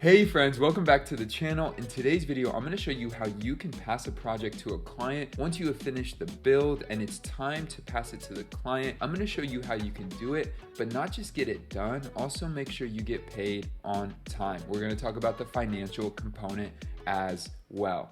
Hey friends, welcome back to the channel. In today's video, I'm going to show you how you can pass a project to a client once you have finished the build and it's time to pass it to the client. I'm going to show you how you can do it, but not just get it done, also make sure you get paid on time. We're going to talk about the financial component as well.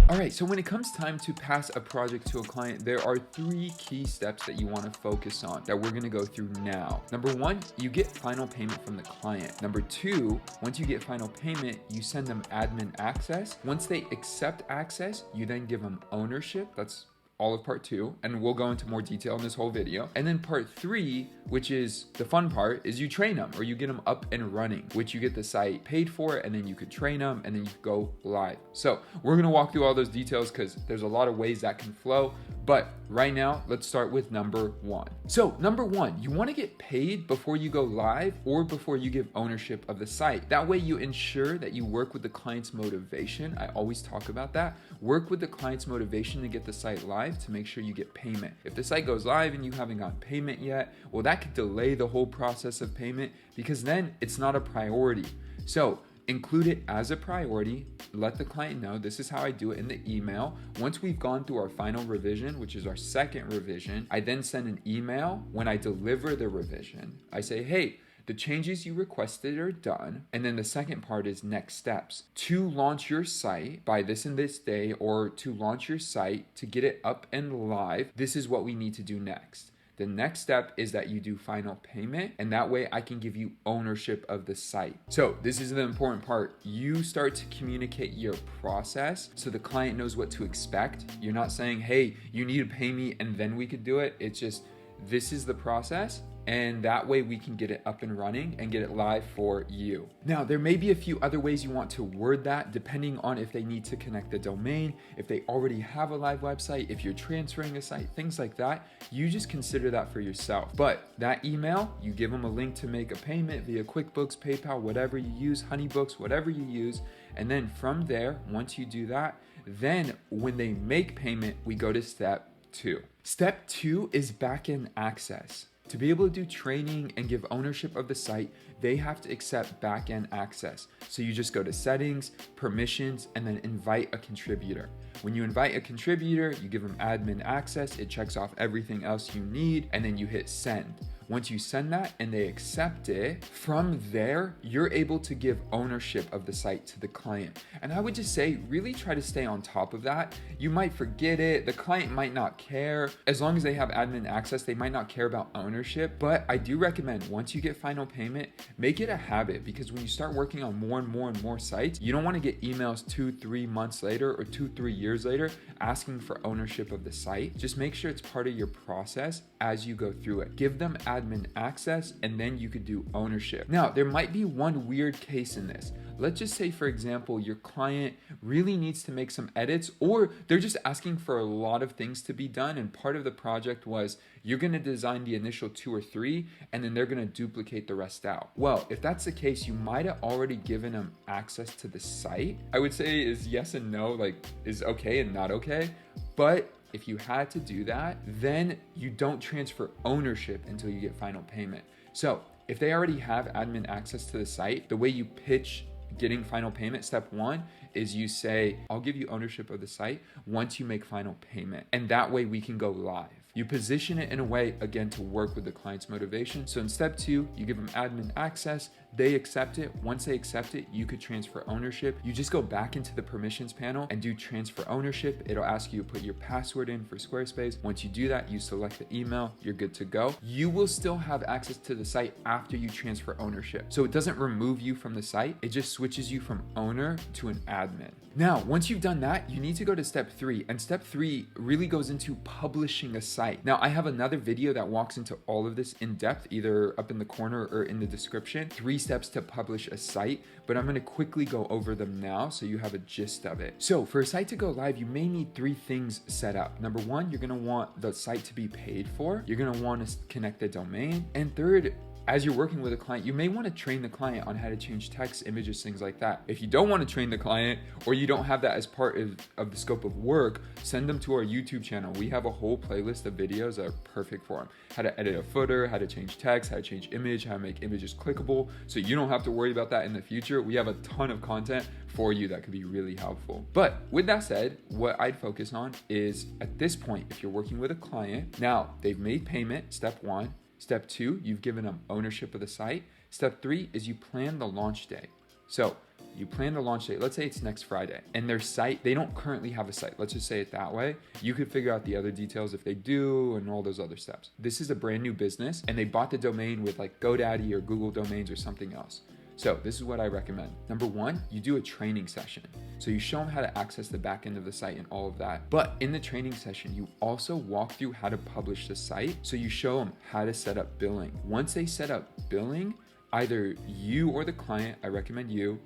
All right, so when it comes time to pass a project to a client, there are three key steps that you want to focus on that we're going to go through now. Number one, you get final payment from the client. Number two, once you get final payment, you send them admin access. Once they accept access, you then give them ownership. That's all of part two, and we'll go into more detail in this whole video. And then part three, which is the fun part, is you train them or you get them up and running, which you get the site paid for, and then you could train them and then you go live. So we're gonna walk through all those details because there's a lot of ways that can flow. But right now, let's start with number one. So number one, you wanna get paid before you go live or before you give ownership of the site. That way you ensure that you work with the client's motivation. I always talk about that. Work with the client's motivation to get the site live to make sure you get payment. If the site goes live and you haven't gotten payment yet, well, that could delay the whole process of payment because then it's not a priority. So include it as a priority. Let the client know this is how I do it in the email. Once we've gone through our final revision, which is our second revision, I then send an email when I deliver the revision. I say, hey, the changes you requested are done. And then the second part is next steps. To launch your site by this and this day, or to launch your site to get it up and live, this is what we need to do next. The next step is that you do final payment, and that way I can give you ownership of the site. So this is the important part. You start to communicate your process so the client knows what to expect. You're not saying, hey, you need to pay me and then we could do it. It's just, this is the process. And that way we can get it up and running and get it live for you. Now, there may be a few other ways you want to word that depending on if they need to connect the domain, if they already have a live website, if you're transferring a site, things like that. You just consider that for yourself. But that email, you give them a link to make a payment via QuickBooks, PayPal, whatever you use, Honeybooks, whatever you use. And then from there, once you do that, then when they make payment, we go to step two. Step two is backend access. To be able to do training and give ownership of the site, they have to accept backend access. So you just go to settings, permissions, and then invite a contributor. When you invite a contributor, you give them admin access, it checks off everything else you need, and then you hit send. Once you send that and they accept it, from there, you're able to give ownership of the site to the client. And I would just say, really try to stay on top of that. You might forget it. The client might not care. As long as they have admin access, they might not care about ownership. But I do recommend once you get final payment, make it a habit, because when you start working on more and more sites, you don't want to get emails 2-3 months later or 2-3 years later asking for ownership of the site. Just make sure it's part of your process as you go through it. Give them admin access, and then you could do ownership. Now, there might be one weird case in this. Let's just say, for example, your client really needs to make some edits, or they're just asking for a lot of things to be done. And part of the project was you're going to design the initial 2 or 3, and then they're going to duplicate the rest out. Well, if that's the case, you might have already given them access to the site. I would say is yes and no, like is okay and not okay. But if you had to do that, then you don't transfer ownership until you get final payment. So if they already have admin access to the site, the way you pitch getting final payment, step one, is you say, I'll give you ownership of the site once you make final payment. And that way we can go live. You position it in a way, again, to work with the client's motivation. So in step two, you give them admin access, they accept it. Once they accept it, you could transfer ownership. You just go back into the permissions panel and do transfer ownership. It'll ask you to put your password in for Squarespace. Once you do that, you select the email, you're good to go. You will still have access to the site after you transfer ownership. So it doesn't remove you from the site. It just switches you from owner to an admin. Now, once you've done that, you need to go to step three. And step three really goes into publishing a site. Now, I have another video that walks into all of this in depth, either up in the corner or in the description. 3 steps to publish a site, but I'm going to quickly go over them now so you have a gist of it. So for a site to go live, you may need 3 things set up. Number one, you're going to want the site to be paid for. You're going to want to connect the domain. And third, as you're working with a client, you may want to train the client on how to change text, images, things like that. If you don't want to train the client, or you don't have that as part of the scope of work, send them to our YouTube channel. We have a whole playlist of videos that are perfect for them. How to edit a footer, how to change text, how to change image, how to make images clickable, so you don't have to worry about that in the future. We have a ton of content for you that could be really helpful. But with that said, what I'd focus on is, at this point, if you're working with a client, now they've made payment, step 1. Step 2, you've given them ownership of the site. Step 3 is you plan the launch day. So you plan the launch date, let's say it's next Friday, and their site, they don't currently have a site. Let's just say it that way. You could figure out the other details if they do and all those other steps. This is a brand new business and they bought the domain with like GoDaddy or Google Domains or something else. So this is what I recommend. Number 1, you do a training session. So you show them how to access the back end of the site and all of that. But in the training session, you also walk through how to publish the site. So you show them how to set up billing. Once they set up billing, either you or the client, I recommend you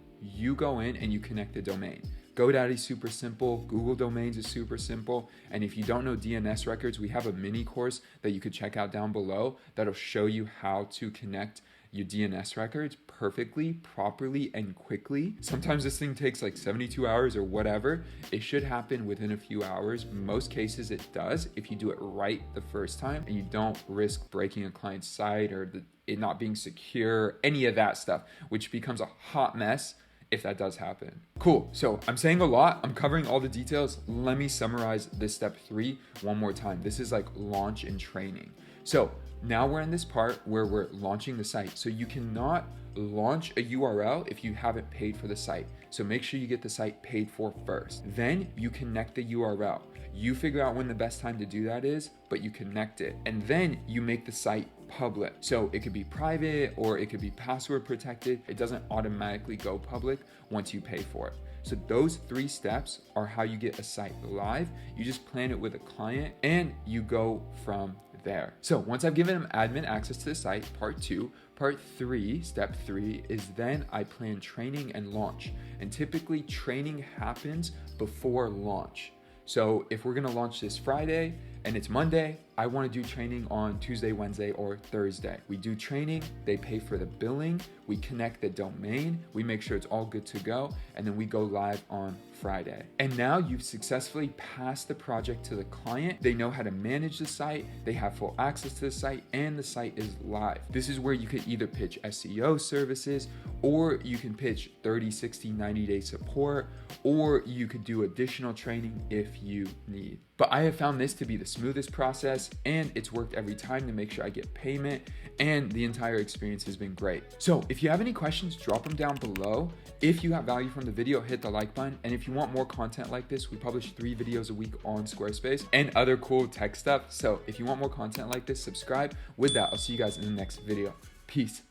go in and you connect the domain. GoDaddy's super simple, Google Domains is super simple, and if you don't know DNS records, we have a mini course that you could check out down below that'll show you how to connect your DNS records perfectly, properly, and quickly. Sometimes this thing takes like 72 hours or whatever. It should happen within a few hours. Most cases it does if you do it right the first time and you don't risk breaking a client's site or it not being secure, any of that stuff, which becomes a hot mess if that does happen. Cool, so I'm saying a lot, I'm covering all the details. Let me summarize this step 3 one more time. This is like launch and training. So now we're in this part where we're launching the site. So you cannot launch a URL if you haven't paid for the site. So make sure you get the site paid for first. Then you connect the URL. You figure out when the best time to do that is, but you connect it. And then you make the site public. So it could be private or it could be password protected. It doesn't automatically go public once you pay for it. So those 3 steps are how you get a site live. You just plan it with a client and you go from there. So once I've given them admin access to the site, part 2, part 3, step 3 is then I plan training and launch. And typically training happens before launch. So if we're gonna launch this Friday and it's Monday, I wanna do training on Tuesday, Wednesday, or Thursday. We do training, they pay for the billing, we connect the domain, we make sure it's all good to go, and then we go live on Friday. And now you've successfully passed the project to the client. They know how to manage the site, they have full access to the site, and the site is live. This is where you could either pitch SEO services, or you can pitch 30, 60, 90-day support, or you could do additional training if you need. But I have found this to be the smoothest process, and it's worked every time to make sure I get payment, and the entire experience has been great. So if you have any questions, drop them down below. If you have value from the video, hit the like button. And if you want more content like this, we publish 3 videos a week on Squarespace and other cool tech stuff. So if you want more content like this, subscribe. With that, I'll see you guys in the next video. Peace.